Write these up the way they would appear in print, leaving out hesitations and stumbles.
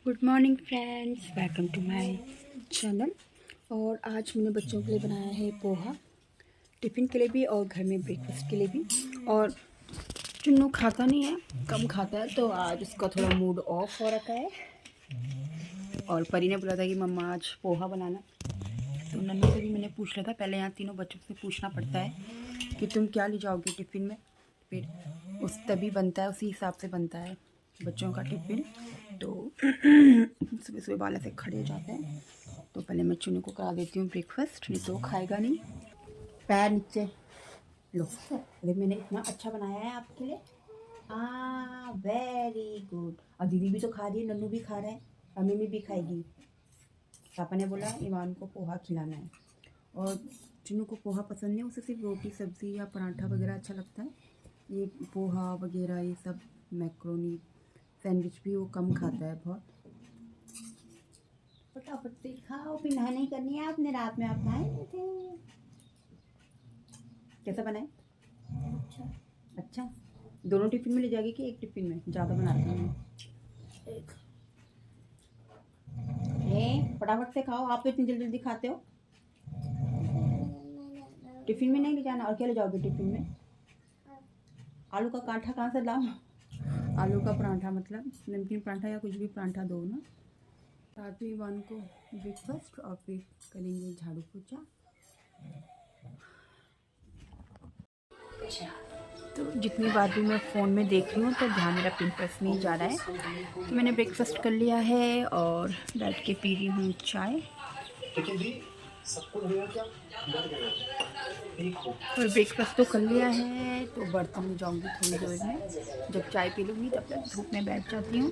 Good morning friends, welcome to my channel. और आज मैंने बच्चों के लिए बनाया है पोहा, टिफ़िन के लिए भी और घर में ब्रेकफास्ट के लिए भी। और चुन्नू खाता नहीं है, कम खाता है, तो आज उसका थोड़ा मूड ऑफ हो रखा है। और परी ने बोला था कि मम्मा आज पोहा बनाना, तो नन्नू से भी मैंने पूछ लिया था। पहले यहाँ तीनों बच्चों से पूछना पड़ता है कि तुम क्या ले जाओगे टिफ़िन में, फिर उस तभी बनता है, उसी हिसाब से बनता है बच्चों का टिफ़िन। तो सुबह सुबह वाले से खड़े हो जाते हैं, तो पहले मैं चुन्नू को करा देती हूँ ब्रेकफास्ट, नहीं तो खाएगा नहीं। पैर नीचे लो, अरे मैंने इतना अच्छा बनाया है आपके लिए। Very good. और दीदी भी तो खा रही है, नन्नू भी खा रहा है, और मम्मी भी खाएगी। पापा ने बोला ईवान को पोहा खिलाना है। और चुन्नू को पोहा पसंद नहीं, उसे सिर्फ रोटी सब्ज़ी या पराठा वगैरह अच्छा लगता है। ये पोहा वगैरह ये सब मैक्रोनी सैंडविच भी वो कम खाता है बहुत। फटाफट से खाओ, फिर नहाने करनी है आपने, रात में आप नहाए नहीं थे। कैसा बनाए? अच्छा, दोनों टिफिन में ले जाएगी कि एक टिफिन में? ज़्यादा बनाती हूँ। फटाफट से खाओ, आप तो इतनी जल्दी जल्दी खाते हो। टिफिन में नहीं ले जाना। और क्या ले जाओगे टिफिन में? आलू का पराठा कहाँ से लाओ? आलू का पराठा मतलब नमकीन पराठा या कुछ भी पराठा दो ना। रात में वन को ब्रेकफास्ट और फिर करेंगे झाड़ू पोछा। तो जितनी बार भी मैं फ़ोन में देख रही हूँ तो ध्यान मेरा पिंपल्स नहीं जा रहा है। तो मैंने ब्रेकफास्ट कर लिया है और बैठ के पी रही हूँ चाय। और ब्रेकफास्ट तो कर लिया है, तो बर्तन में जाऊँगी थोड़ी देर में। जब चाय पी लूँगी तब तक धूप में बैठ जाती हूँ।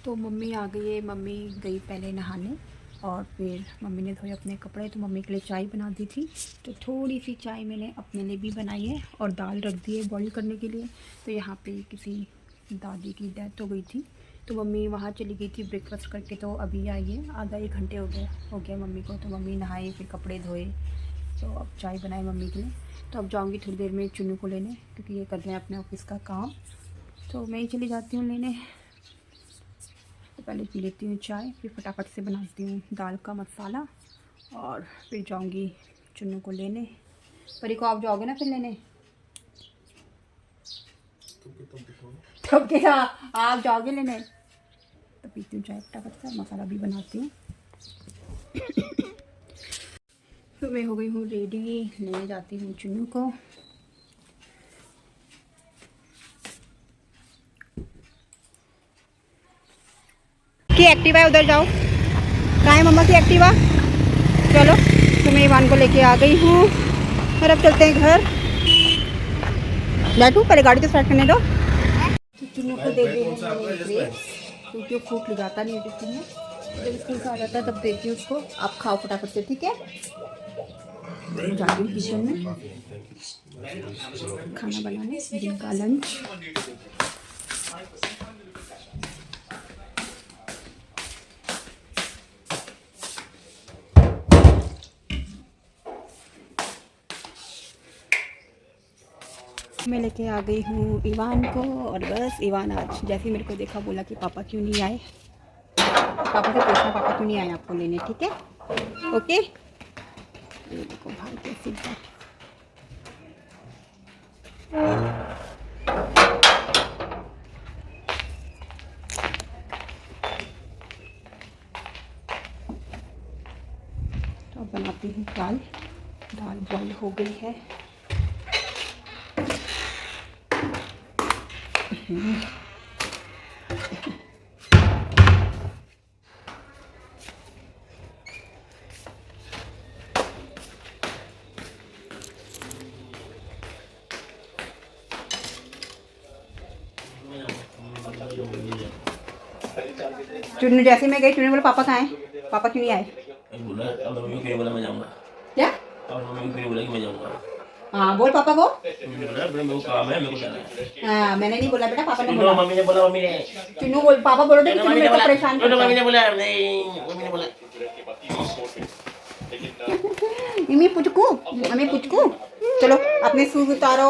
तो मम्मी आ गई है, मम्मी गई पहले नहाने और फिर मम्मी ने धोए अपने कपड़े, तो मम्मी के लिए चाय बना दी थी। तो थोड़ी सी चाय मैंने अपने लिए भी बनाई है और दाल रख दी है बॉईल करने के लिए। तो यहाँ पे किसी दादी की डेथ हो गई थी, तो मम्मी वहाँ चली गई थी ब्रेकफास्ट करके, तो अभी आई है। आधा एक घंटे हो गया मम्मी को। तो मम्मी नहाई, फिर कपड़े धोए, तो अब चाय बनाई मम्मी के लिए। तो अब जाऊँगी थोड़ी देर में चुन्नू को लेने, क्योंकि ये कर रहे हैं अपने ऑफिस का काम। तो मैं ही चली जाती हूँ लेने। तो पहले पी लेती हूँ चाय, फिर फटाफट से बनाती हूँ दाल का मसाला और फिर जाऊँगी चुन्नू को लेने। परी को आप जाओगे ना फिर लेने? तो क्या आप जाओगे लेने? तो पीती हूँ चाय फटाफट से, मसाला भी बनाती हूँ। तो मैं हो गई हूँ रेडी, लेने जाती हूँ चुन्नू को। की एक्टिवा है, उधर जाओ। कहाँ है मम्मा की एक्टिवा? चलो, तो मैं ईवान को लेके आ गई हूँ और अब चलते हैं घर। बैठू, पहले गाड़ी तो स्टार्ट करने दो। तो चुन्नू को दे दी है, क्योंकि वो फ्रूट ले जाता नहीं है टिफिन में। जब स्कूल से आ जाता है तब देती हूँ उसको। आप खाओ फटाफट से, ठीक है? मैं जाती हूँ किचन में खाना बनाने, दिन का लंच। मैं लेके आ गई हूँ ईवान को, और बस ईवान आज जैसे ही मेरे को देखा बोला कि पापा क्यों नहीं आए। पापा से पूछना पापा क्यों नहीं आए आपको लेने, ठीक है? ओके। ये देखो भाई कैसे तो अब बनाती हूँ दाल। दाल बॉईल हो गई है। चुन्नू जैसे मैं गई, चुन्नू बोला पापा कहाँ हैं? पापा क्यों नहीं आए? बोला मैं जाऊंगा। क्या? और मम्मी को बोला कि मैं जाऊंगा। हाँ बोल पापा को। मेरे को काम है, मेरे को जाना है। हाँ मैंने नहीं बोला बेटा, पापा ने बोला। मम्मी ने बोला, मम्मी ने। चुन्नू बोल, पापा बोलो तो चुन्नू मेरे को परेशान करता है। मम्मी ने बोला, नहीं मम्मी ने बोला। Mummy Puchku, mummy Puchku. चलो अपने शूज उतारो,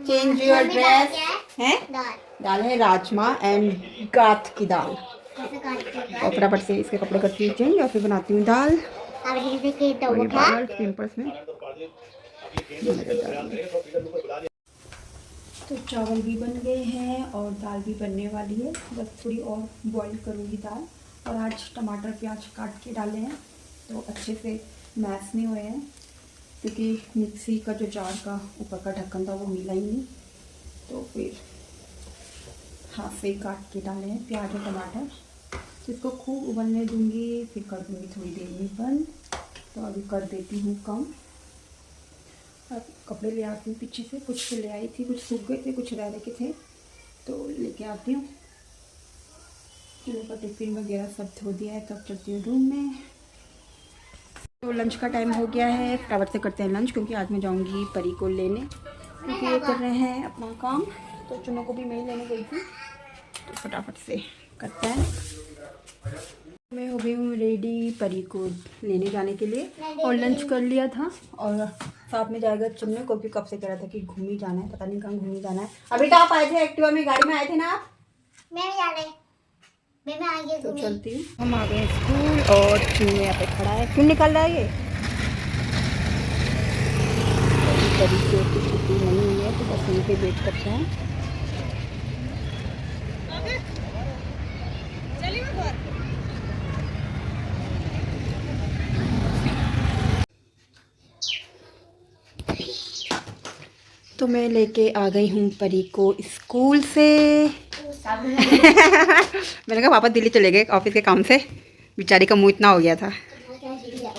चेंज योर ड्रेस। हैं दाल है राजमा एंड गाथ की दाल। और फटाफट से इसके कपड़े करती हूँ चेंज और फिर बनाती हूँ दाल। और ये बाल पिंपल्स में। तो चावल भी बन गए हैं और दाल भी बनने वाली है, बस थोड़ी और बॉईल करूँगी दाल। और आज टमाटर प्याज काट के डाले हैं तो अच्छे से मैश नहीं हुए हैं, क्योंकि मिक्सी का जो जार का ऊपर का ढक्कन था वो मिला ही नहीं, तो फिर हाथ से काट के डाले हैं प्याज और टमाटर। तो इसको खूब उबलने दूँगी, फिर कर दूँगी थोड़ी देर में बंद। तो अभी कर देती हूँ कम। अब कपड़े ले आती हूँ पीछे से, कुछ ले आई थी, कुछ सूख गए थे, कुछ रह के थे, तो लेके आती हूँ। चलो का टिफिन वगैरह सब धो दिया है, तब चलती हूँ रूम में। तो लंच का टाइम हो गया है, फटाफट से करते हैं लंच, क्योंकि आज मैं जाऊँगी परी को लेने, क्योंकि ये कर रहे हैं अपना काम। तो चुनों को भी मैं ही लेने गई थी, तो फटाफट से करते हैं। मैं हो गई हूँ रेडी परी को लेने जाने के लिए, और लंच कर लिया था। और साथ में जाएगा चुन्नू को भी, कब से कह रहा था कि घूम ही जाना है, पता नहीं कहाँ घूम ही जाना है। अभी तो आप आए थे एक्टिवा में, गाड़ी में आए थे ना आप? मैं जा रही, मैं आएंगे तो चलती हूँ। हम आ गए स्कूल और चुन्नू यहाँ पे खड़ा है। क्यों निकल रहा है ये? परी की छुट्टी नहीं हुई है, तो बस उनके वेट करते हैं। तो मैं लेके आ गई हूँ परी को स्कूल से। मैंने कहा पापा दिल्ली चले गए ऑफिस के काम से, बेचारी का मुंह इतना हो गया था।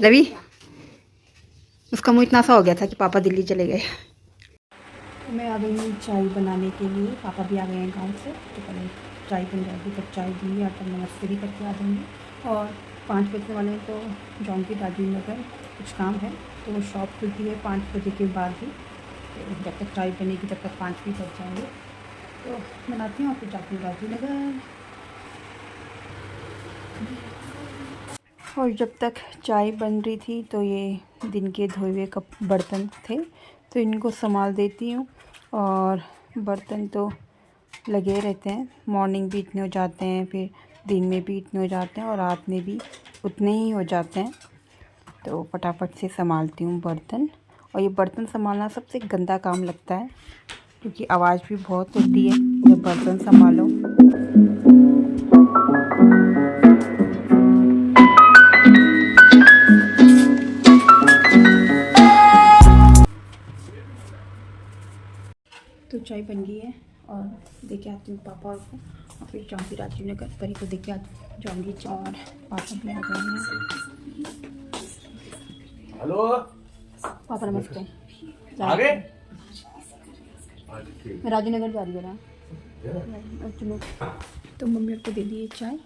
रवि, उसका मुंह इतना सा हो गया था कि पापा दिल्ली चले गए। तो मैं आ गई हूँ चाय बनाने के लिए, पापा भी आ गए हैं गाँव से, तो पहले चाय बन जाएगी, तब चाय दूँगी और तब नमस्ते भी करके आ जाऊँगी। और 5 बजने वाले हैं, तो जाऊँगी राजीव नगर, कुछ काम है, तो वो शॉप खुलती है 5 बजे के बाद ही। तो जब तक चाय बनेगी तब तक 5 भी बज जाएंगे, तो बनाती हूँ और फिर जाती हूँ राजीव नगर। और जब तक चाय बन रही थी तो ये दिन के धोए हुए कप बर्तन थे, तो इनको संभाल देती हूँ। और बर्तन तो लगे रहते हैं, मॉर्निंग भी इतने हो जाते हैं, फिर दिन में भी इतने हो जाते हैं और रात में भी उतने ही हो जाते हैं, तो फटाफट से संभालती हूँ बर्तन। और ये बर्तन संभालना सबसे गंदा काम लगता है, क्योंकि आवाज़ भी बहुत होती है जब बर्तन संभालो। तो चाय बन गई है और देखे आती हूँ पापा को, और फिर जाऊँगी राजीव नगर, परी को देखे जाऊँगी। और पापा भी आ गए हैं। हेलो पापा नमस्ते। आगे मैं राजीव नगर जा रही हूँ चलो। तो मम्मी को दे दी चाय,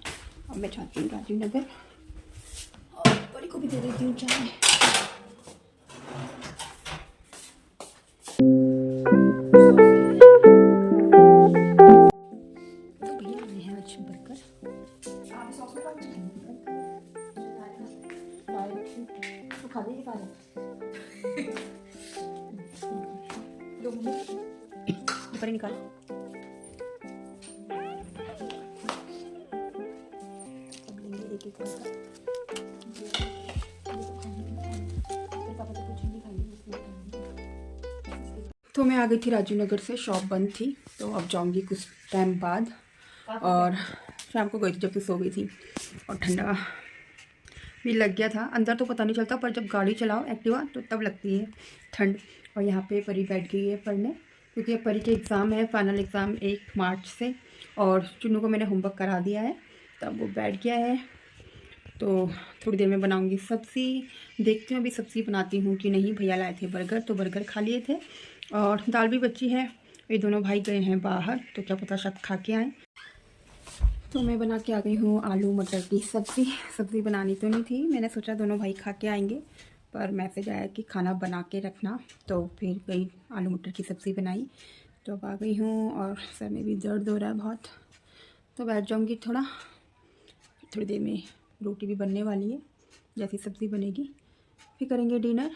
अब मैं जाती हूँ राजीव नगर, और परी को भी दे देती हूँ चाय। तो भैया आए हैं आज बर्गर, तो खा लीजिए खा दो ऊपर निकाल। अब लेंगे एक एक तो मैं आ गई थी राजीव नगर से, शॉप बंद थी, तो अब जाऊंगी कुछ टाइम बाद। और शाम को गई थी जब सो गई थी, और ठंडा भी लग गया था। अंदर तो पता नहीं चलता, पर जब गाड़ी चलाओ एक्टिवा तो तब लगती है ठंड। और यहाँ पे परी बैठ गई है पढ़ने, क्योंकि परी के एग्ज़ाम है, फाइनल एग्ज़ाम 1 मार्च से। और चुन्नू को मैंने होमवर्क करा दिया है, तब वो बैठ गया है। तो थोड़ी देर में बनाऊंगी सब्ज़ी, देखती हूँ अभी सब्ज़ी बनाती हूँ कि नहीं। भैया लाए थे बर्गर, तो बर्गर खा लिए थे, और दाल भी बची है। ये दोनों भाई गए हैं बाहर, तो क्या पता शायद खा के आएँ। तो मैं बना के आ गई हूँ आलू मटर की सब्ज़ी। सब्ज़ी बनानी तो नहीं थी, मैंने सोचा दोनों भाई खा के आएंगे, पर मैसेज आया कि खाना बना के रखना, तो फिर गई आलू मटर की सब्ज़ी बनाई। तो अब आ गई हूँ, और सर में भी दर्द हो रहा है बहुत, तो बैठ जाऊँगी थोड़ी देर में। रोटी भी बनने वाली है, जैसी सब्ज़ी बनेगी फिर करेंगे डिनर।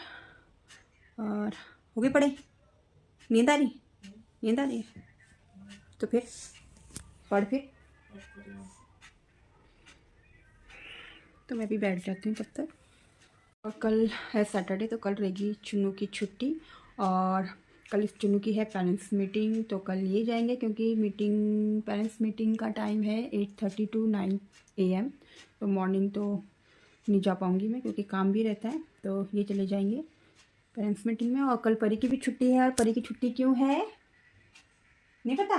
और हो गई पढ़े? नींद आ रही? नींद आ रही है तो फिर पढ़ फिर। तो मैं भी बैठ जाती हूँ तब तक। और कल है सैटरडे, तो कल रहेगी चुन्नू की छुट्टी। और कल चुन्नू की है पेरेंट्स मीटिंग, तो कल ये जाएंगे क्योंकि पेरेंट्स मीटिंग का टाइम है 8:30 to 9 AM। तो मॉर्निंग तो नहीं जा पाऊँगी मैं क्योंकि काम भी रहता है, तो ये चले जाएंगे पेरेंट्स मीटिंग में। और कल परी की भी छुट्टी है। और परी की छुट्टी क्यों है नहीं पता?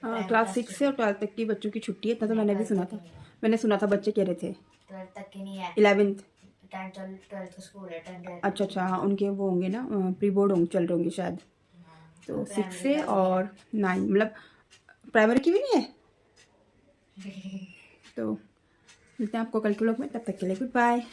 हाँ, क्लास 6 से और 12 तक की बच्चों की छुट्टी है। इतना तो मैंने भी सुना था। मैंने सुना था बच्चे कह रहे थे 12 तक की नहीं है, 11th। 12th स्कूल है 10th। अच्छा अच्छा, हाँ उनके वो होंगे ना, प्री बोर्ड होंगे, चल रहे होंगे शायद। तो 6 से और 9, मतलब प्राइमरी की भी नहीं है। तो मिलते हैं आपको कल के व्लॉग में, तब तक के लिए गुड बाय।